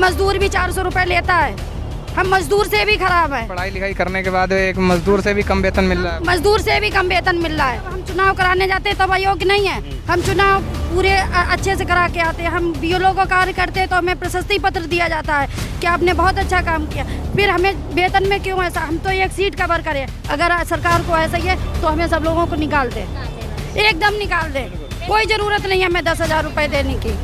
मजदूर भी 400 रुपये लेता है। हम मजदूर से भी खराब है। पढ़ाई लिखाई करने के बाद एक मजदूर से भी कम वेतन मिल रहा है। मजदूर से भी कम वेतन मिल रहा है। हम चुनाव कराने जाते हैं तो अब अयोग्य नहीं है। हम चुनाव पूरे अच्छे से करा के आते हैं। हम बीएलओ का कार्य करते हैं तो हमें प्रशस्ति पत्र दिया जाता है कि आपने बहुत अच्छा काम किया। फिर हमें वेतन में क्यों ऐसा? हम तो एक सीट कवर करें। अगर सरकार को ऐसा ही है तो हमें सब लोगों को निकाल दे, एकदम निकाल दे। कोई ज़रूरत नहीं है हमें 10,000 रुपये देने की।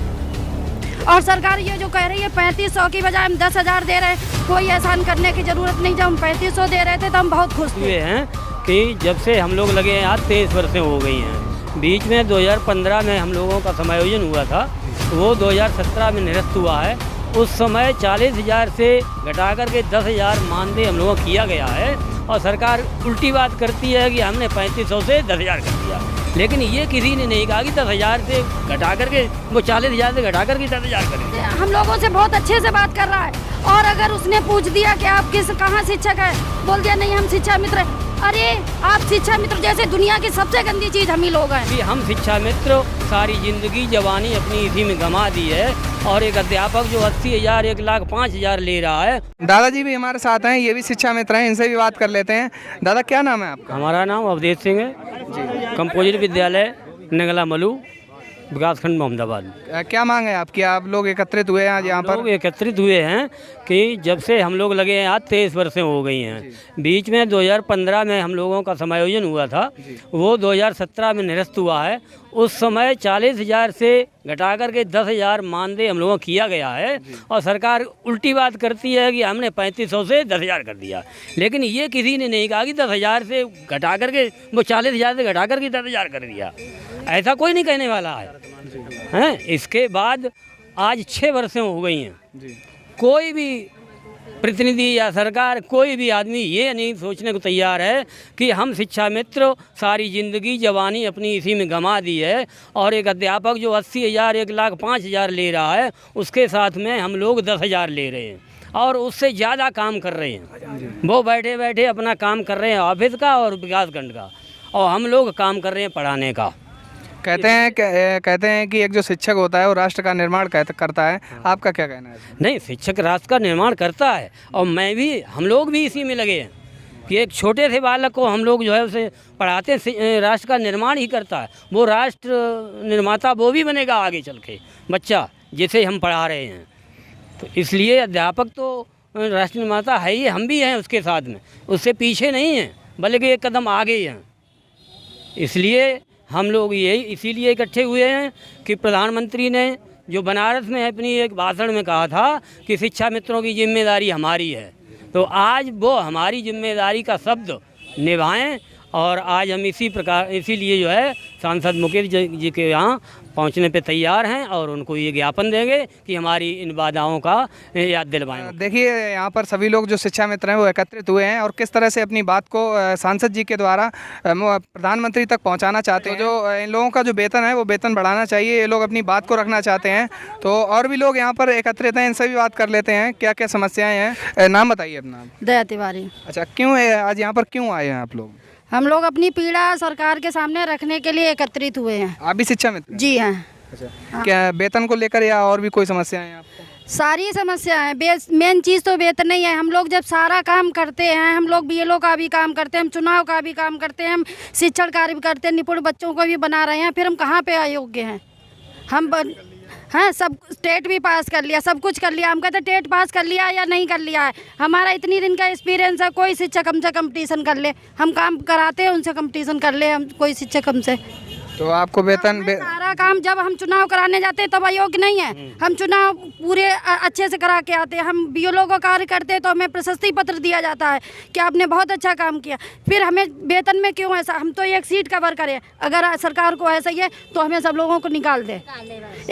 और सरकार ये जो कह रही है 3500 की बजाय हम 10,000 दे रहे हैं, कोई एहसान करने की ज़रूरत नहीं। जब हम 3500 दे रहे थे तो हम बहुत खुश थे। हैं कि जब से हम लोग लगे हैं आज 23 वर्षें हो गई हैं। बीच में 2015 में हम लोगों का समायोजन हुआ था, वो 2017 में निरस्त हुआ है। उस समय 40,000 से घटा करके 10,000 मानदेय हम लोगों को किया गया है। और सरकार उल्टी बात करती है कि हमने 3500 से 10,000 कर दिया, लेकिन ये किसी ने नहीं कहा कि 10,000 से घटा करके वो 40,000 से घटा करके 10,000 करें। हम लोगों से बहुत अच्छे से बात कर रहा है। और अगर उसने पूछ दिया कि आप कहाँ शिक्षक है, बोल दिया नहीं हम शिक्षा मित्र। अरे आप शिक्षा मित्र जैसे दुनिया की सबसे गंदी चीज़ हम ही लोग हैं। कि हम शिक्षा मित्र सारी जिंदगी जवानी अपनी इसी में गंवा दी है। और एक अध्यापक जो 80,000 1,05,000 ले रहा है। दादाजी भी हमारे साथ हैं, ये भी शिक्षा मित्र हैं, इनसे भी बात कर लेते हैं। दादा क्या नाम है आपका? हमारा नाम अवधेश सिंह है जी। कंपोजिट विद्यालय नगला मलू, विकासखंड मोहम्मदाबाद। क्या मांग है आपकी? आप लोग एकत्रित हुए हैं आज यहाँ पर? लोग एकत्रित हुए हैं कि जब से हम लोग लगे हैं आज 23 वर्षें हो गई हैं। बीच में 2015 में हम लोगों का समायोजन हुआ था, वो 2017 में निरस्त हुआ है। उस समय 40,000 से घटा करके 10,000 मानदेय हम लोगों को किया गया है। और सरकार उल्टी बात करती है कि हमने 3500 से 10,000 कर दिया, लेकिन ये किसी ने नहीं कहा कि 10,000 से घटा करके वो 40,000 से घटा करके 10,000 कर दिया। ऐसा कोई नहीं कहने वाला है। इसके बाद आज 6 वर्षें हो गई हैं। कोई भी प्रतिनिधि या सरकार, कोई भी आदमी ये नहीं सोचने को तैयार है कि हम शिक्षा मित्र सारी ज़िंदगी जवानी अपनी इसी में गंवा दी है। और एक अध्यापक जो 80,000 1,05,000 ले रहा है, उसके साथ में हम लोग 10,000 ले रहे हैं और उससे ज़्यादा काम कर रहे हैं। वो बैठे बैठे अपना काम कर रहे हैं ऑफिस का और विकासखंड का, और हम लोग काम कर रहे हैं पढ़ाने का। कहते हैं कि एक जो शिक्षक होता है वो राष्ट्र का निर्माण करता है। आपका क्या कहना है? नहीं, शिक्षक राष्ट्र का निर्माण करता है और हम लोग भी इसी में लगे हैं कि एक छोटे से बालक को हम लोग जो है उसे पढ़ाते हैं, राष्ट्र का निर्माण ही करता है। वो राष्ट्र निर्माता वो भी बनेगा आगे चल के बच्चा जिसे हम पढ़ा रहे हैं। तो इसलिए अध्यापक तो राष्ट्र निर्माता है ही, हम भी हैं उसके साथ में, उससे पीछे नहीं हैं बल्कि एक कदम आगे ही हैं। इसलिए हम लोग यही इसीलिए इकट्ठे हुए हैं कि प्रधानमंत्री ने जो बनारस में अपनी एक भाषण में कहा था कि शिक्षा मित्रों की जिम्मेदारी हमारी है, तो आज वो हमारी जिम्मेदारी का शब्द निभाएं। और आज हम इसीलिए जो है सांसद मुकेश जी के यहाँ पहुँचने पे तैयार हैं और उनको ये ज्ञापन देंगे कि हमारी इन वादाओं का याद दिलवाएं। देखिए यहाँ पर सभी लोग जो शिक्षा मित्र हैं वो एकत्रित हुए हैं और किस तरह से अपनी बात को सांसद जी के द्वारा प्रधानमंत्री तक पहुँचाना चाहते हैं। जो इन लोगों का जो वेतन है वो वेतन बढ़ाना चाहिए, ये लोग अपनी बात को रखना चाहते हैं। तो और भी लोग यहाँ पर एकत्रित हैं, इनसे भी बात कर लेते हैं क्या क्या समस्याएँ हैं। नाम बताइए अपना। दया तिवारी। अच्छा, क्यों आज यहाँ पर क्यों आए हैं आप लोग? हम लोग अपनी पीड़ा सरकार के सामने रखने के लिए एकत्रित हुए हैं। आप भी शिक्षा मित्र? जी हाँ। अच्छा, क्या वेतन को लेकर या और भी कोई समस्या है आपको? सारी समस्या है। मेन चीज़ तो वेतन नहीं है। हम लोग जब सारा काम करते हैं, हम लोग बीएलओ का भी काम करते हैं, हम चुनाव का भी काम करते हैं, हम शिक्षण कार्य भी करते हैं, निपुण बच्चों को भी बना रहे हैं, फिर हम कहाँ पे अयोग्य हैं? हम हाँ, सब टेट भी पास कर लिया, सब कुछ कर लिया। हम कहते टेट पास कर लिया या नहीं कर लिया है, हमारा इतनी दिन का एक्सपीरियंस है। कोई शिक्षक हमसे कंपटीशन कर ले, हम काम कराते हैं उनसे कंपटीशन कर ले, हम कोई शिक्षक हमसे। तो आपको वेतन सारा काम जब हम चुनाव कराने जाते हैं तब अयोग्य नहीं है। हम चुनाव पूरे अच्छे से करा के आते हैं। हम बीएलओ का कार्य करते हैं तो हमें प्रशस्ति पत्र दिया जाता है कि आपने बहुत अच्छा काम किया। फिर हमें वेतन में क्यों ऐसा? हम तो एक सीट कवर करें। अगर सरकार को ऐसा ही है तो हमें सब लोगों को निकाल दे,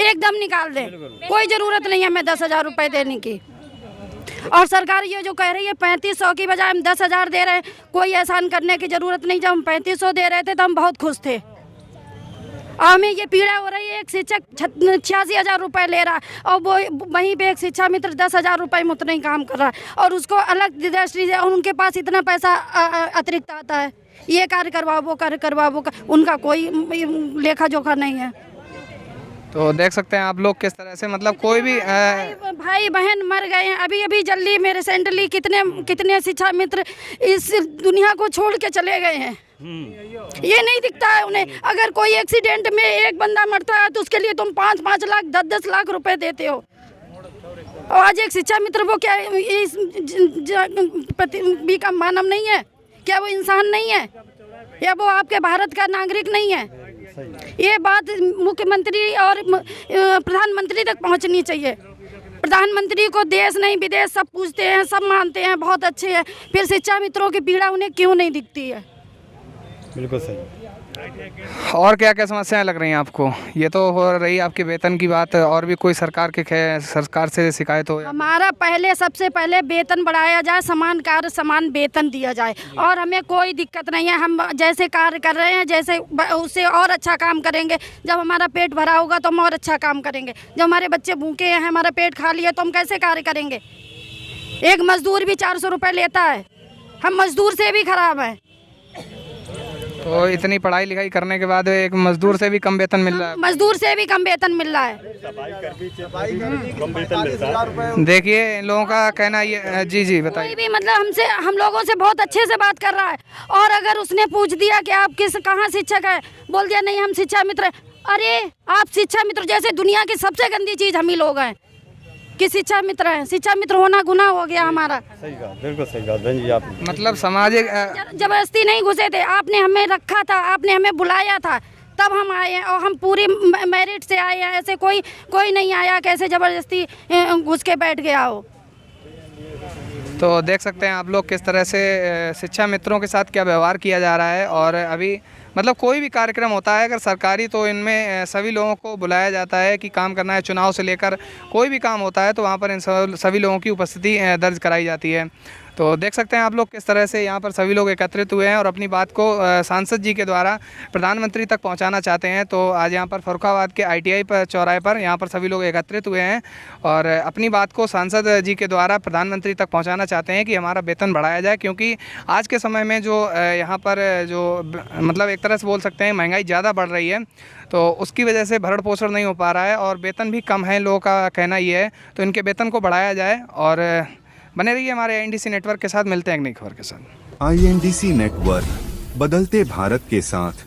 एकदम निकाल दे। कोई ज़रूरत नहीं है हमें 10,000 रुपये देने की। और सरकार ये जो कह रही है 3500 की बजाय हम 10,000 दे रहे हैं, कोई एहसान करने की ज़रूरत नहीं। जब हम 3500 दे रहे थे तो हम बहुत खुश थे। और हमें ये पीड़ा हो रही है, एक शिक्षक 86,000 रुपये ले रहा है और वो वहीं पे एक शिक्षा मित्र 10,000 रुपये में उतना ही काम कर रहा है और उसको अलग दृष्टि से उनके पास इतना पैसा अतिरिक्त आता है। ये कार्य करवाओ, वो कार्य करवाओ, उनका कोई लेखा जोखा नहीं है। तो देख सकते हैं आप लोग किस तरह से मतलब कोई भी भाई बहन मर गए हैं अभी अभी जल्दी में रिसेंटली कितने शिक्षा मित्र इस दुनिया को छोड़ के चले गए हैं। ये नहीं दिखता है उन्हें। अगर कोई एक्सीडेंट में एक बंदा मरता है तो उसके लिए तुम 5-5 लाख 10-10 लाख रुपए देते हो। और आज एक शिक्षा मित्र वो क्या इस भी का मानव नहीं है? क्या वो इंसान नहीं है? या वो आपके भारत का नागरिक नहीं है? ये बात मुख्यमंत्री और प्रधानमंत्री तक पहुंचनी चाहिए। प्रधानमंत्री को देश नहीं विदेश सब पूछते हैं, सब मानते हैं, बहुत अच्छे हैं, फिर शिक्षा मित्रों की पीड़ा उन्हें क्यों नहीं दिखती है? बिल्कुल सही। और क्या क्या समस्याएं लग रही हैं आपको? ये तो हो रही आपके वेतन की बात, और भी कोई सरकार से शिकायत हो? हमारा सबसे पहले वेतन बढ़ाया जाए, समान कार्य समान वेतन दिया जाए, और हमें कोई दिक्कत नहीं है। हम जैसे कार्य कर रहे हैं जैसे उससे और अच्छा काम करेंगे। जब हमारा पेट भरा होगा तो हम और अच्छा काम करेंगे। जब हमारे बच्चे भूखे हैं, हमारा पेट खा लिया, तो हम कैसे कार्य करेंगे? एक मजदूर भी 400 रुपये लेता है, हम मजदूर से भी खराब हैं। तो इतनी पढ़ाई लिखाई करने के बाद एक मजदूर से भी कम वेतन मिल रहा है? मजदूर से भी कम वेतन मिल रहा है। देखिए इन लोगों का कहना ये जी बताइए। कोई भी मतलब हम लोगों से बहुत अच्छे से बात कर रहा है, और अगर उसने पूछ दिया कि आप कहाँ शिक्षक है, बोल दिया नहीं हम शिक्षा मित्र हैं। अरे आप शिक्षा मित्र जैसे दुनिया की सबसे गंदी चीज़ हम ही लोग हैं कि शिक्षा मित्र हैं। शिक्षा मित्र होना गुनाह हो गया हमारा। सही कहा, बिल्कुल सही कहा बहन जी आप। मतलब सामाजिक जबरदस्ती नहीं घुसे थे, आपने हमें रखा था, आपने हमें बुलाया था, तब हम आए हैं, और हम पूरी मेरिट से आए हैं। ऐसे कोई नहीं आया कैसे जबरदस्ती घुस के बैठ गया हो। तो देख सकते हैं आप लोग किस तरह से शिक्षा मित्रों के साथ क्या व्यवहार किया जा रहा है। और अभी मतलब कोई भी कार्यक्रम होता है अगर सरकारी, तो इनमें सभी लोगों को बुलाया जाता है कि काम करना है। चुनाव से लेकर कोई भी काम होता है तो वहाँ पर इन सभी लोगों की उपस्थिति दर्ज कराई जाती है। तो देख सकते हैं आप लोग किस तरह से यहाँ पर सभी लोग एकत्रित हुए हैं और अपनी बात को सांसद जी के द्वारा प्रधानमंत्री तक पहुँचाना चाहते हैं। तो आज यहाँ पर फर्रुखाबाद के ITI पर चौराहे पर यहाँ पर सभी लोग एकत्रित हुए हैं और अपनी बात को सांसद जी के द्वारा प्रधानमंत्री तक पहुँचाना चाहते हैं कि हमारा वेतन बढ़ाया जाए। क्योंकि आज के समय में जो यहाँ पर जो मतलब एक तरह से बोल सकते हैं महंगाई ज़्यादा बढ़ रही है, तो उसकी वजह से भरण पोषण नहीं हो पा रहा है और वेतन भी कम है, लोगों का कहना ये है। तो इनके वेतन को बढ़ाया जाए। और बने रहिए हमारे INDC नेटवर्क के साथ। मिलते हैं एक नई खबर के साथ। INDC नेटवर्क, बदलते भारत के साथ।